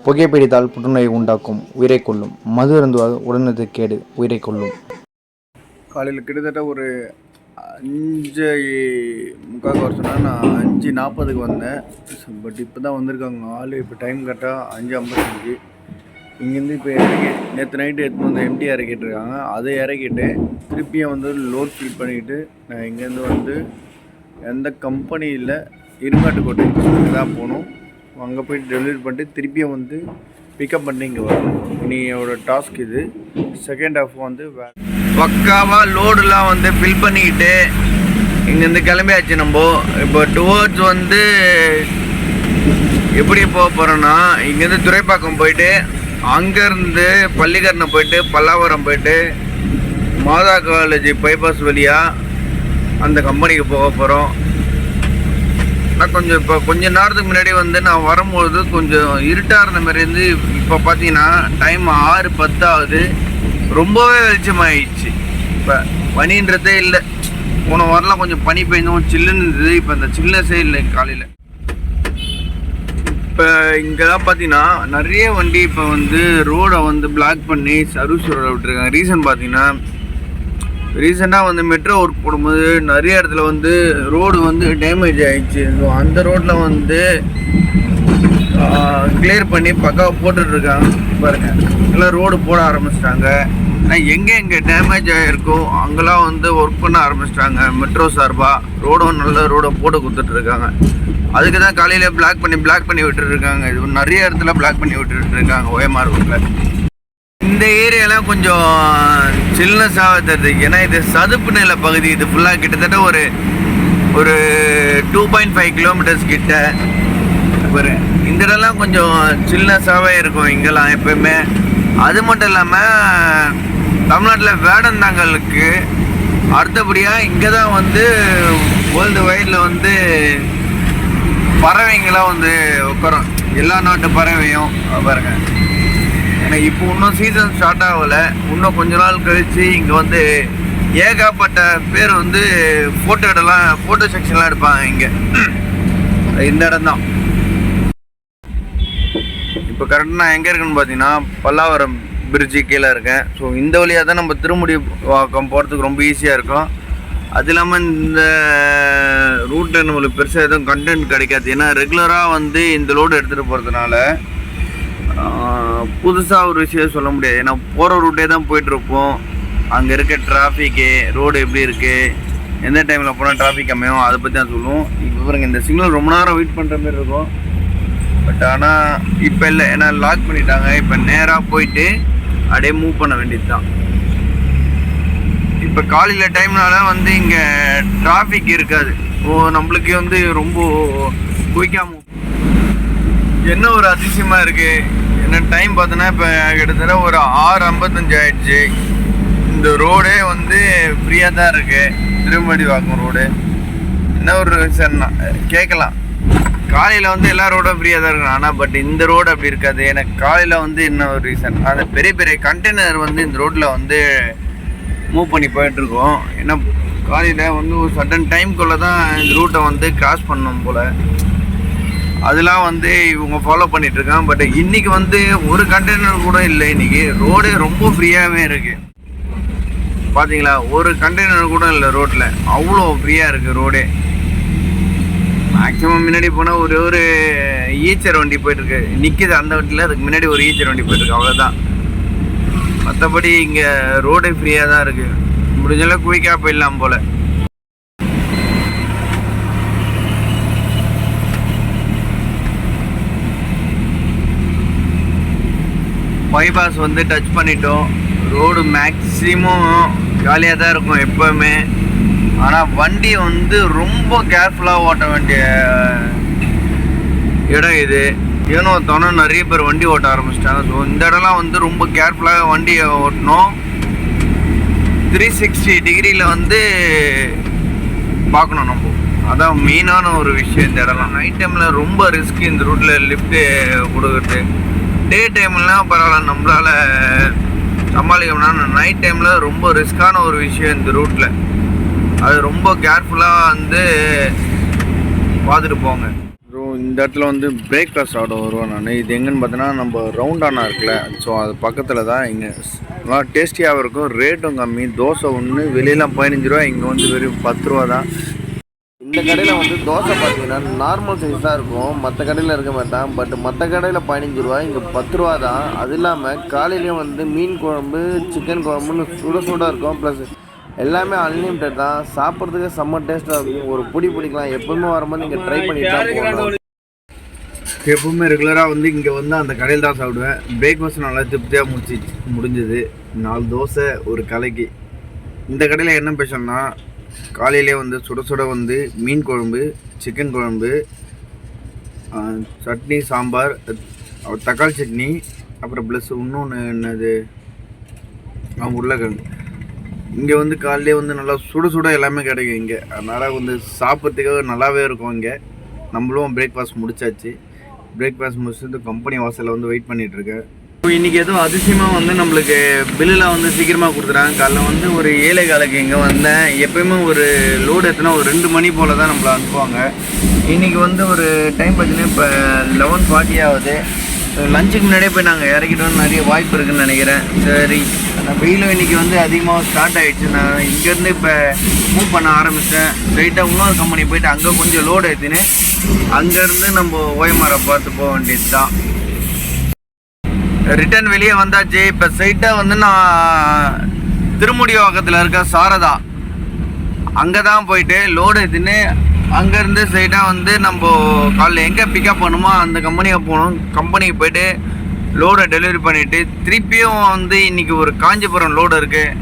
புகைப்பிடித்தால் புற்றுநோயை உண்டாக்கும், உயிரை கொல்லும். மது அருந்துவதால் உடனது கேடு, உயிரை கொல்லும். காலையில் கிட்டத்தட்ட ஒரு 5:45 வர சொன்னால் நான் 5:40க்கு வந்தேன். பட் இப்போ தான் வந்திருக்காங்க ஆள். இப்போ டைம் கரெக்டாக 5:55. இங்கேருந்து இப்போ நேற்று நைட்டு எடுத்துன்னு வந்து எம்டி இறக்கிட்டு இருக்காங்க. அதை இறக்கிட்டு திருப்பியும் வந்து லோட் ஃபில் பண்ணிக்கிட்டு நான் இங்கேருந்து வந்து எந்த கம்பெனியில் இருங்காட்டுக்கோட்டை தான் போகணும். அங்கே போய்ட்டு டெலிவரி பண்ணிட்டு திருப்பியும் வந்து பிக்கப் பண்ணி இங்கே வரணும். இன்னையோட டாஸ்க் இது. செகண்ட் ஹாஃப் வந்து பக்காவாக லோடுலாம் வந்து ஃபில் பண்ணிக்கிட்டு இங்கேருந்து கிளம்பியாச்சு. நம்ம இப்போ டுவர்ட்ஸ் வந்து எப்படி போக போகிறோன்னா, இங்கேருந்து துறைப்பாக்கம் போயிட்டு அங்கேருந்து பள்ளிக்கரணை போயிட்டு பல்லாவரம் போயிட்டு மாதா காலேஜ் பைபாஸ் வழியாக அந்த கம்பெனிக்கு போக போகிறோம். நான் கொஞ்சம் இப்போ கொஞ்ச நேரத்துக்கு முன்னாடி வந்து நான் வரும்போது கொஞ்சம் இருட்டாக இருந்த மாதிரி இருந்து இப்போ பார்த்தீங்கன்னா டைம் 6:10 ஆகுது. ரொம்பவே வெளிச்சமாகிடுச்சு. இப்போ பனின்றதே இல்லை. போன வாரம்லாம் கொஞ்சம் பனி பெய்யும் சில்லுன்னு இருந்தது. இப்போ அந்த சில்னஸே இல்லை காலையில். இப்போ இங்கே தான் பார்த்தீங்கன்னா நிறைய வண்டி இப்போ வந்து ரோடை வந்து பிளாக் பண்ணி சர்வீஸ் ரோட விட்டுருக்காங்க. ரீசன் பார்த்தீங்கன்னா ரீசெண்டாக வந்து மெட்ரோ ஒர்க் போடும்போது நிறைய இடத்துல வந்து ரோடு வந்து டேமேஜ் ஆகிடுச்சு. ஸோ அந்த ரோட்டில் வந்து கிளியர் பண்ணி பக்காவாக போட்டுட்ருக்காங்க. பாருங்கள், எல்லாம் ரோடு போட ஆரம்பிச்சிட்டாங்க. ஆனால் எங்கே டேமேஜ் ஆகிருக்கோ அங்கெல்லாம் வந்து ஒர்க் பண்ண ஆரம்பிச்சிட்டாங்க. மெட்ரோ சார்பாக ரோடும் நல்ல ரோடை போட்டு கொடுத்துட்ருக்காங்க. அதுக்கு தான் காலையில் பிளாக் பண்ணி விட்டுருக்காங்க. இது நிறைய இடத்துல பிளாக் பண்ணி விட்டுருக்காங்க OMR ரோட்டில். இந்த ஏரியாலாம் கொஞ்சம் சில்னஸாக தருது. ஏன்னா இது சதுப்பு நில பகுதி. இது ஃபுல்லாக கிட்டத்தட்ட ஒரு 2.5 கிலோமீட்டர்ஸ் கிட்ட. இந்த இடம்லாம் கொஞ்சம் சில்னஸாகவே இருக்கும் இங்கெல்லாம் எப்போயுமே. அது மட்டும் இல்லாமல் தமிழ்நாட்டில் வேடந்தாங்கலுக்கு அடுத்தபடியாக இங்கே தான் வந்து வேர்ல்டு வைடில் வந்து பறவைங்களாம் வந்து உட்காரும். எல்லா நாட்டு பறவையும் பாருங்க. ஏன்னா இப்போ இன்னும் சீசன் ஸ்டார்ட் ஆகலை. இன்னும் கொஞ்ச நாள் கழித்து இங்கே வந்து ஏகப்பட்ட பேர் வந்து ஃபோட்டோ செக்ஷன்லாம் எடுப்பாங்க. இங்கே இந்த இடம் தான். இப்போ கரெக்டாக நான் எங்கே இருக்குன்னு பார்த்தீங்கன்னா பல்லாவரம் பிரிட்ஜு கீழே இருக்கேன். ஸோ இந்த வழியாக தான் நம்ம திருமுடி வாக்கம் போகிறதுக்கு ரொம்ப ஈஸியாக இருக்கும். அது இல்லாமல் இந்த ரூட்டில் நம்மளுக்கு பெருசாக எதுவும் கண்டென்ட் கிடைக்காது. ஏன்னா ரெகுலராக வந்து இந்த லோடு எடுத்துகிட்டு போகிறதுனால புதுசாக ஒரு விஷயம் சொல்ல முடியாது. ஏன்னா போகிற ரூட்டே தான் போயிட்டுருப்போம். அங்கே இருக்க டிராஃபிக்கு, ரோடு எப்படி இருக்குது, எந்த டைமில் போனால் டிராஃபிக் கம்மியும், அதை பற்றி தான் சொல்லுவோம். இப்போ பாருங்க, இந்த சிக்னல் ரொம்ப நேரம் வெயிட் பண்ணுற மாதிரி இருக்கும். பட் ஆனால் இப்போ இல்லை, ஏன்னா லாக் பண்ணிட்டாங்க. இப்போ நேராக போயிட்டு அப்படியே மூவ் பண்ண வேண்டியது தான். இப்போ காலையில் டைம்னால வந்து இங்கே டிராஃபிக் இருக்காது. நம்மளுக்கு வந்து ரொம்ப குயிக்காக என்ன ஒரு அதிசயமாக இருக்குது. என்ன டைம் பார்த்தோன்னா இப்போ கிட்டத்தட்ட ஒரு 6:55 ஆகிடுச்சு. இந்த ரோடே வந்து ஃப்ரீயாக தான் இருக்குது. திருமடி வாக்கம் ரோடு. என்ன ஒரு ரீசன்னா கேட்கலாம், காலையில் வந்து எல்லா ரோடும் ஃப்ரீயாக தான் இருக்கணும். ஆனால் பட் இந்த ரோடு அப்படி இருக்காது. எனக்கு காலையில் வந்து என்ன ஒரு ரீசன், அந்த பெரிய கண்டெய்னர் வந்து இந்த ரோட்டில் வந்து மூவ் பண்ணி போயிட்டுருக்கோம். ஏன்னா காலையில் வந்து ஒரு சடன் டைம்குள்ளே தான் இந்த ரூட்டை வந்து கிராஸ் பண்ணணும் போல். அதெல்லாம் வந்து இவங்க ஃபாலோ பண்ணிகிட்ருக்காங்க. பட் இன்றைக்கி வந்து ஒரு கண்டெய்னர் கூட இல்லை. இன்றைக்கி ரோடு ரொம்ப ஃப்ரீயாகவே இருக்குது. பார்த்தீங்களா, ஒரு கண்டெய்னர் கூட இல்லை ரோட்டில். அவ்வளோ ஃப்ரீயாக இருக்குது ரோடே. மேக்ஸிமம் முன்னாடி போனால் ஒரு ஈச்சர் வண்டி போயிட்டுருக்கு, நிற்கிது அந்த வண்டியில். அதுக்கு முன்னாடி ஒரு ஈச்சர் வண்டி போயிட்டுருக்கு, அவ்வளோதான். மற்றபடி இங்கே ரோடே ஃப்ரீயாக தான் இருக்குது. முடிஞ்சளவு குயிக்காக போயிடலாம் போல். பைபாஸ் வந்து டச் பண்ணிட்டோம். ரோடு மேக்ஸிமம் காலியாக தான் இருக்கும் எப்போவுமே. ஆனால் வண்டி வந்து ரொம்ப கேர்ஃபுல்லாக ஓட்ட வேண்டிய இடம் இது. ஏனோ தானோ நிறைய பேர் வண்டி ஓட்ட ஆரம்பிச்சிட்டாங்க. ஸோ இந்த இடம்லாம் வந்து ரொம்ப கேர்ஃபுல்லாக வண்டியை ஓட்டணும். 360 டிகிரியில் வந்து பார்க்கணும் நம்ம. அதான் மெயினான ஒரு விஷயம் இந்த இடம்லாம். நைட் டைமில் ரொம்ப ரிஸ்க் இந்த ரூட்டில் லிஃப்ட்டு கொடுக்குறது. டே டைம்லாம் பரவாயில்ல, நம்மளால் சமாளிக்கணும்னா. நைட் டைமில் ரொம்ப ரிஸ்க்கான ஒரு விஷயம் இந்த ரூட்டில். அது ரொம்ப கேர்ஃபுல்லாக வந்து பார்த்துட்டு போங்க. ஸோ இந்த இடத்துல வந்து பிரேக்ஃபாஸ்ட் ஆர்டர் வருவேன் நான். இது எங்கன்னு பார்த்தோன்னா நம்ம ரவுண்டானா இருக்குல்ல, ஸோ அது பக்கத்தில் தான். இங்கே நல்லா டேஸ்டியாகவும் இருக்கும், ரேட்டும் கம்மி. தோசை ஒன்று வெளியெல்லாம் 15 ரூபா, இங்கே வந்து வெறும் 10 ரூபா தான். இந்த கடையில் வந்து தோசை பார்த்தீங்கன்னா நார்மல் சைஸ் தான் இருக்கும், மற்ற கடையில் இருக்க மாட்டான். பட் மற்ற கடையில் 15 ரூபா, இங்கே 10 ரூபா தான். அது இல்லாமல் காலையிலேயும் வந்து மீன் குழம்பு, சிக்கன் குழம்புன்னு சுட சுட இருக்கும். ப்ளஸ் எல்லாமே அன்லிமிட்டட் தான். சாப்பிட்றதுக்கு செம்ம டேஸ்ட்டாக இருக்கும். ஒரு பிடி பிடிக்கலாம். எப்பவுமே வரும்போது நீங்கள் ட்ரை பண்ணிட்டு தான் போகணும். எப்பவுமே ரெகுலராக வந்து இங்கே வந்து அந்த கடையில் தான் சாப்பிடுவேன். பிரேக்ஃபாஸ்ட் நல்லா திருப்தியாக முடிஞ்சது. 4 தோசை ஒரு கலைக்கு. இந்த கடையில் என்ன ஸ்பெஷல்னா, காலையிலே வந்து சுட சுட வந்து மீன் குழம்பு, சிக்கன் குழம்பு, சட்னி, சாம்பார், தக்காளி சட்னி, அப்புறம் ப்ளஸ் இன்னொன்று என்னது உருளைக்கிழங்கு. இங்கே வந்து காலையிலே வந்து நல்லா சுட சுட எல்லாமே கிடைக்கும் இங்கே. அதனால் வந்து சாப்பிட்றதுக்காக நல்லாவே இருக்கும் இங்கே. நம்மளும் பிரேக்ஃபாஸ்ட் முடிச்சாச்சு. பிரேக்ஃபாஸ்ட் முடிச்சுட்டு கம்பெனி வாசலில் வந்து வெயிட் பண்ணிகிட்ருக்கேன். இன்றைக்கி எதுவும் அதிசயமாக வந்து நம்மளுக்கு பில்லுலாம் வந்து சீக்கிரமாக கொடுத்துறாங்க. காலைல வந்து ஒரு 7:15 இங்கே வந்தேன். எப்போயுமே ஒரு லோடு எத்தனா ஒரு 2 மணி போல் தான் நம்மளை அனுப்புவாங்க. இன்றைக்கி வந்து ஒரு டைம் பார்த்தீங்கன்னா இப்போ 11:40 ஆகுது. லஞ்சுக்கு முன்னாடியே போய் நாங்கள் இறக்கிட்டோன்னு நிறைய வாய்ப்பு இருக்குதுன்னு நினைக்கிறேன். சரி, ஆனால் வெயிலும் இன்றைக்கி வந்து அதிகமாக ஸ்டார்ட் ஆகிடுச்சு. நான் இங்கேருந்து இப்போ மூவ் பண்ண ஆரம்பித்தேன். ஸ்ட்ரைட்டாக இன்னொரு கம்பெனி போய்ட்டு அங்கே கொஞ்சம் லோடு ஏற்றினு அங்கேருந்து நம்ம ஓஎம்ஆரை பார்த்து போக வேண்டியது தான். ரிட்டர்ன் வெளியே வந்தாச்சு. இப்போ ஸ்ட்ரைட்டாக வந்து நான் திருமுடிவாக்கத்தில் இருக்க சாரதா அங்கே தான் போயிட்டு லோடு ஏற்றினு அங்கேருந்து ஸ்ட்ரைட்டாக வந்து நம்ம காலைல எங்கே பிக்கப் பண்ணுமோ அந்த கம்பெனியை போகணும். கம்பெனிக்கு போய்ட்டு லோடை டெலிவரி பண்ணிவிட்டு திருப்பியும் வந்து இன்றைக்கி ஒரு காஞ்சிபுரம் லோடு இருக்குது,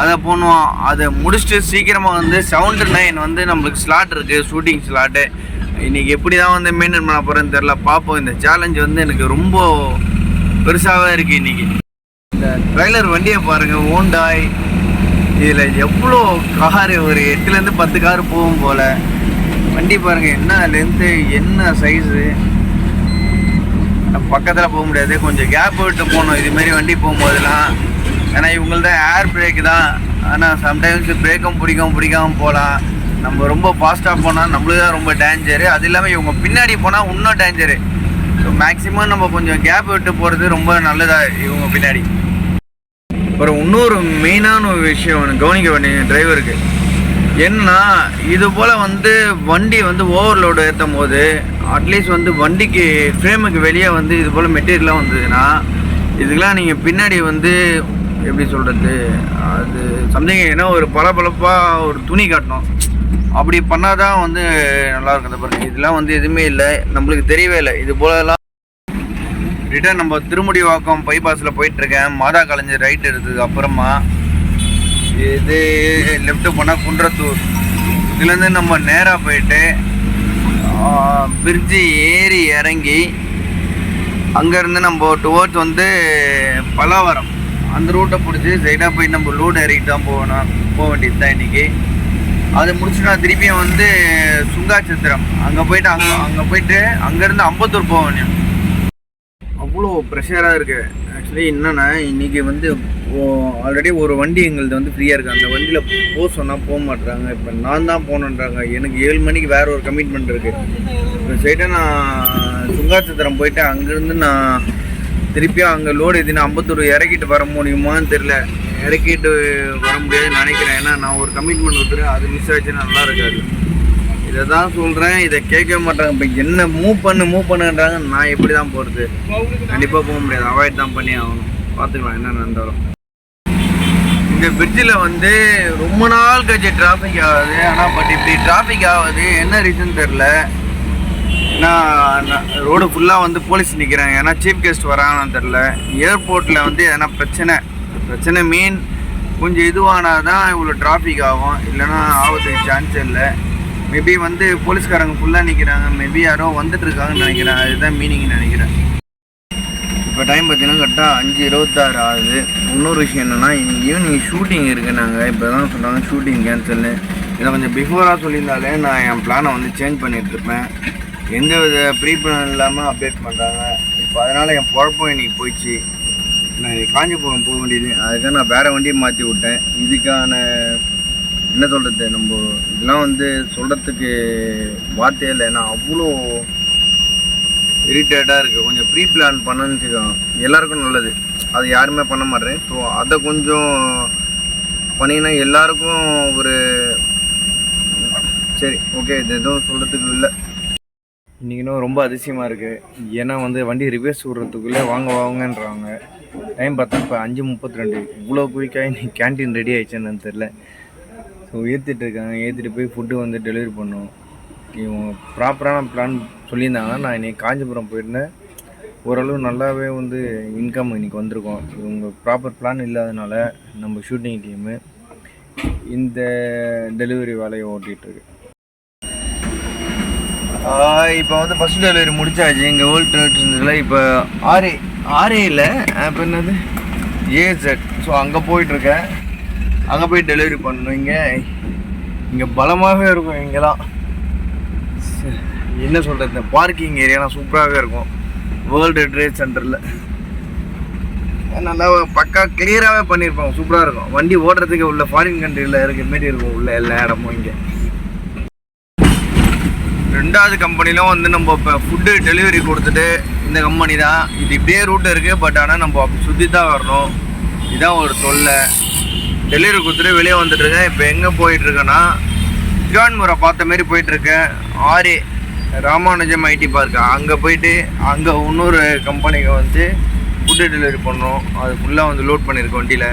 அதை போகணும். அதை முடிச்சுட்டு சீக்கிரமாக வந்து 7 to 9 வந்து நம்மளுக்கு ஸ்லாட் இருக்குது, ஷூட்டிங் ஸ்லாட்டு. இன்றைக்கி எப்படி தான் வந்து மெயின்டைன் பண்ண போகிறேன்னு தெரில, பார்ப்போம். இந்த சேலஞ்ச் வந்து எனக்கு ரொம்ப பெருசாகவே இருக்குது இன்றைக்கி. இந்த ட்ரைலர் வண்டியை பாருங்கள், ஹோண்டாய். இதில் எவ்வளோ காரு, ஒரு 8 to 10 காரு போகும் போல். வண்டி பாருங்கள், என்ன லென்த்து, என்ன சைஸு. பக்கத்தில் போக முடியாது, கொஞ்சம் கேப் விட்டு போகணும் இதுமாரி வண்டி போகும்போதெல்லாம். ஏன்னா இவங்கள்தான் ஏர் பிரேக்கு தான். ஆனால் சம்டைம்ஸ் பிரேக்கும் பிடிக்காமல் போகலாம். நம்ம ரொம்ப ஃபாஸ்ட்டாக போனால் நம்மளுக்கு தான் ரொம்ப டேஞ்சரு. அது இல்லாமல் இவங்க பின்னாடி போனால் இன்னும் டேஞ்சரு. ஸோ மேக்ஸிமம் நம்ம கொஞ்சம் கேப் விட்டு போகிறது ரொம்ப நல்லதாக இவங்க பின்னாடி. அப்புறம் இன்னொரு மெயினான ஒரு விஷயம் கவனிக்க வேண்டிய டிரைவருக்கு என்னன்னா, இது போல் வந்து வண்டி வந்து ஓவர்லோடு ஏற்றும் போது அட்லீஸ்ட் வந்து வண்டிக்கு ஃப்ரேமுக்கு வெளியே வந்து இது போல் மெட்டீரியலாக வந்ததுன்னா இதுக்கெலாம் நீங்கள் பின்னாடி வந்து எப்படி சொல்கிறது, அது சம்திங் ஏன்னா ஒரு பளபளப்பாக ஒரு துணி காட்டணும். அப்படி பண்ணால் தான் வந்து நல்லா இருக்குது. பாருங்கள், இதெல்லாம் வந்து எதுவுமே இல்லை, நம்மளுக்கு தெரியவே இல்லை. இது போலலாம் ரிட்டர்ன் நம்ம திருமுடிவாக்கம் பைபாஸில் போயிட்டுருக்கேன். மாதா காலேஜ் ரைட் எடுத்தது அப்புறமா இது லெஃப்ட்டு போனால் குன்றத்தூர். இதுலேருந்து நம்ம நேராக போயிட்டு பிரிட்ஜு ஏறி இறங்கி அங்கேருந்து நம்ம டுவோர்ட்ஸ் வந்து பல்லாவரம் அந்த ரூட்டை பிடிச்சி சைடாக போய் நம்ம லோடு இறக்கிட்டு தான் போக வேண்டியது தான் இன்றைக்கி. அதை முடிச்சுட்டு நான் திருப்பியும் வந்து சுங்காச்சத்திரம் அங்கே போயிட்டு அங்கேருந்து அம்பத்தூர் போக வேண்டிய. அவ்வளோ ப்ரெஷராக இருக்குது. ஆக்சுவலி என்னென்னா இன்றைக்கி வந்து ஆல்ரெடி ஒரு வண்டி எங்களது வந்து ஃப்ரீயாக இருக்குது. அந்த வண்டியில் போக சொன்னால் போக மாட்டுறாங்க. இப்போ நான் தான் போகணுன்றாங்க. எனக்கு 7 மணிக்கு வேறு ஒரு கமிட்மெண்ட் இருக்குது. இப்போ சைட்டாக நான் சுங்காச்சத்திரம் போயிட்டு அங்கேருந்து நான் திருப்பியும் அங்கே லோடு எதுனா அம்பத்தூர் இறக்கிட்டு வர முடியுமான்னு தெரில. இறக்கிட்டு வர முடியாதுன்னு நினைக்கிறேன். ஏன்னா நான் ஒரு கமிட்மெண்ட் கொடுத்துறேன், அது மிஸ் ஆச்சுன்னா நல்லா இருக்காது. இதை தான் சொல்கிறேன், இதை கேட்க மாட்டாங்க. இப்போ என்ன மூவ் பண்ணுன்றாங்க. நான் எப்படி தான் போகிறது? கண்டிப்பாக போக முடியாது, அவாய்ட் தான் பண்ணி ஆகணும். பார்த்துக்கலாம் என்ன நடந்தாலும். இந்த பிரிட்ஜில் வந்து ரொம்ப நாள் கழிச்சு டிராஃபிக் ஆகுது. ஆனால் பட் இப்படி டிராஃபிக் ஆகுது என்ன ரீசன் தெரில. ஏன்னா ரோடு ஃபுல்லாக வந்து போலீஸ் நிற்கிறாங்க. ஏன்னா சீஃப் கெஸ்ட் வராங்கன்னு தெரில. ஏர்போர்ட்டில் வந்து எதனா பிரச்சனை மீன் கொஞ்சம் இதுவானால் தான் இவ்வளோ டிராஃபிக் ஆகும், இல்லைன்னா ஆகிறதுக்கு சான்ஸ் இல்லை. மேபி வந்து போலீஸ்காரங்க ஃபுல்லாக நிற்கிறாங்க. மேபி யாரோ வந்துட்டுருக்காங்கன்னு நினைக்கிறேன். அதுதான் மீனிங்னு நினைக்கிறேன். இப்போ டைம் பார்த்தீங்கன்னா கரெக்டாக 5:26 ஆகுது. இன்னொரு விஷயம் என்னென்னா, ஈவினிங் ஷூட்டிங் இருக்குது. நாங்கள் இப்போ தான் சொல்கிறாங்க ஷூட்டிங் கேன்சல்னு. இதை கொஞ்சம் பிஃபோராக சொல்லியிருந்தாலே நான் என் பிளானை வந்து சேஞ்ச் பண்ணிகிட்ருப்பேன். எந்த வித ப்ரீ பிளான் இல்லாமல் அப்டேட் பண்ணுறாங்க. இப்போ அதனால் என் குழப்பம் இன்றைக்கி போயிடுச்சு. நான் காஞ்சிபுரம் போக வேண்டியது, அதுக்காக நான் வேறு வண்டியை மாற்றி விட்டேன். இதுக்கான என்ன சொல்கிறது, நம்ம இதெல்லாம் வந்து சொல்கிறதுக்கு வார்த்தையே இல்லை. ஏன்னா அவ்வளோ இரிட்டேட்டாக இருக்குது. கொஞ்சம் ப்ரீ பிளான் பண்ணணும்னு வச்சுக்கோங்க, எல்லாருக்கும் நல்லது. அது யாருமே பண்ண மாட்டேன். ஸோ அதை கொஞ்சம் பண்ணிங்கன்னா எல்லாருக்கும் ஒரு சரி ஓகே. இது எதுவும் சொல்கிறதுக்கு இல்லை. இன்றைக்கினும் ரொம்ப அதிசயமாக இருக்குது. ஏன்னா வந்து வண்டி ரிவர்ஸ் விடுறதுக்குள்ளே வாங்கன்றாங்க. டைம் பார்த்தா இப்போ 5:32. இவ்வளோ குயிக்காக இன்னைக்கு கேன்டீன் ரெடி ஆகிடுச்சுன்னு தெரில. ஸோ ஏற்றிட்டுருக்காங்க. ஏற்றிட்டு போய் ஃபுட்டு வந்து டெலிவரி பண்ணோம். இவங்க ப்ராப்பரான பிளான் சொல்லியிருந்தாங்கன்னா நான் இன்றைக்கி காஞ்சிபுரம் போயிருந்தேன். ஓரளவு நல்லாவே வந்து இன்கம் இன்றைக்கி வந்திருக்கோம். இவங்க ப்ராப்பர் பிளான் இல்லாதனால நம்ம ஷூட்டிங் டீமு இந்த டெலிவரி வேலையை ஓட்டிகிட்ருக்கு. இப்போ வந்து ஃபஸ்ட் டெலிவரி முடிச்சாச்சு. இங்கே வேர்ல்டு ட்ரேட் சென்டரில் இப்போ ஆர்ஏயில் இப்போ என்னது ஏசெட். ஸோ அங்கே போயிட்டுருக்கேன். அங்கே போய் டெலிவரி பண்ணணும். இங்கே பலமாகவே இருக்கும். இங்கெல்லாம் என்ன சொல்கிறது, பார்க்கிங் ஏரியாலாம் சூப்பராகவே இருக்கும் வேர்ல்டு ட்ரேட் சென்டரில். நல்லா பக்கா கிளியராகவே பண்ணியிருப்பாங்க. சூப்பராக இருக்கும். வண்டி ஓட்டுறதுக்கு உள்ள ஃபாரின் கண்ட்ரியில் இருக்க மாரி இருக்கும் உள்ள எல்லா இடமும். இங்கே ரெண்டாவது கம்பெனிலும் வந்து நம்ம இப்போ ஃபுட்டு டெலிவரி கொடுத்துட்டு இந்த கம்பெனி தான். இது இப்படியே ரூட் இருக்குது. பட் ஆனால் நம்ம அப்படி சுற்றி தான் வரணும். இதுதான் ஒரு தொல்லை. டெலிவரி கொடுத்துட்டு வெளியே வந்துட்டுருக்கேன். இப்போ எங்கே போயிட்டுருக்கேன்னா ஜான்முறை பார்த்த மாரி போயிட்டுருக்கேன். RA Ramanujam IT park. அங்கே போயிட்டு அங்கே இன்னொரு கம்பெனிக்கு வந்து ஃபுட்டு டெலிவரி பண்ணோம். அது ஃபுல்லாக வந்து லோட் பண்ணியிருக்கேன் வண்டியில்.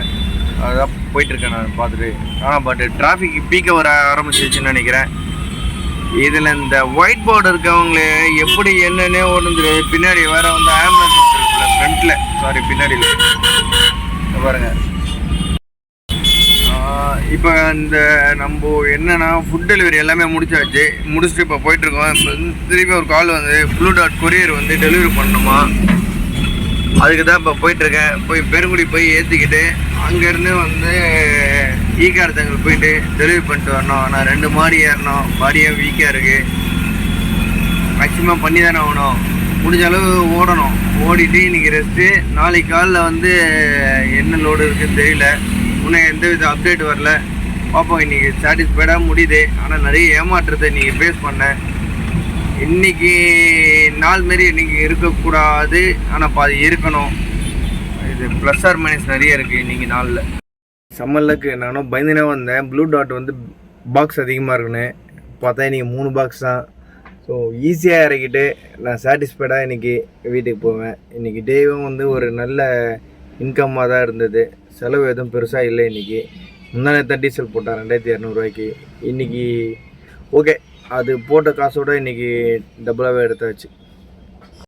அதுதான் போயிட்டுருக்கேன் நான் பார்த்துட்டு. ஆனால் பட் டிராஃபிக் பீக்க வர ஆரம்பிச்சிச்சுன்னு நினைக்கிறேன். இதில் இந்த ஒயிட் போர்டு இருக்கவங்களே எப்படி என்னன்னே ஒன்று பின்னாடி வேறு வந்து ஆம்புலன்ஸ் இருக்குல்ல ஃப்ரண்ட்டில், சாரி பின்னாடியில் பாருங்கள். இப்போ இந்த நம்ம என்னென்னா ஃபுட் டெலிவரி எல்லாமே முடிச்சுட்டு இப்போ போயிட்டுருக்கோம். இப்போ திருப்பி ஒரு கால் வந்து ப்ளூ டாட் கொரியர் வந்து டெலிவரி பண்ணணுமா, அதுக்கு தான் இப்போ போயிட்டுருக்கேன். போய் பெருங்குடி போய் ஏற்றிக்கிட்டு அங்கேருந்து வந்து ஈகார் தங்கள் போயிட்டு டெலிவரி பண்ணிட்டு வரணும். நான் 2 மாடி ஏறணும். பாடியே வீக்காக இருக்குது. மேக்ஸிமம் பண்ணி தானே ஆகணும். முடிஞ்ச அளவு ஓடணும். ஓடிட்டு இன்றைக்கி ரெஸ்ட்டு. நாளைக்கு காலில் வந்து என்ன லோடு இருக்குதுன்னு தெரியல. இன்னும் எந்த வித அப்டேட் வரல. பார்ப்போம். இன்றைக்கி சாட்டிஸ்ஃபைடாக முடியுது. ஆனால் நிறைய ஏமாற்றத்தை இன்றைக்கி ஃபேஸ் பண்ணேன். இன்றைக்கி நாள் மாரி இன்றைக்கி இருக்கக்கூடாது, ஆனால் பாதி இருக்கணும். இது ப்ளஸ் ஆர் மைனஸ் நிறைய இருக்குது இன்றைக்கி நாளில். சம்மலுக்கு நானும் பயந்துனே வந்தேன். ப்ளூ டாட் வந்து பாக்ஸ் அதிகமாக இருக்குன்னு பார்த்தா இன்றைக்கி 3 பாக்ஸ் தான். ஸோ ஈஸியாக இறக்கிட்டு நான் சாட்டிஸ்ஃபைடாக இன்றைக்கி வீட்டுக்கு போவேன். இன்றைக்கி டேவும் வந்து ஒரு நல்ல இன்கம்மாக தான் இருந்தது. செலவு எதுவும் பெருசாக இல்லை. இன்றைக்கி முன்னாடி டீசல் போட்டேன் 2200 ரூபாய்க்கு. இன்றைக்கி ஓகே, அது போட்ட காசோடு இன்றைக்கி டபுளாகவே எடுத்தாச்சு.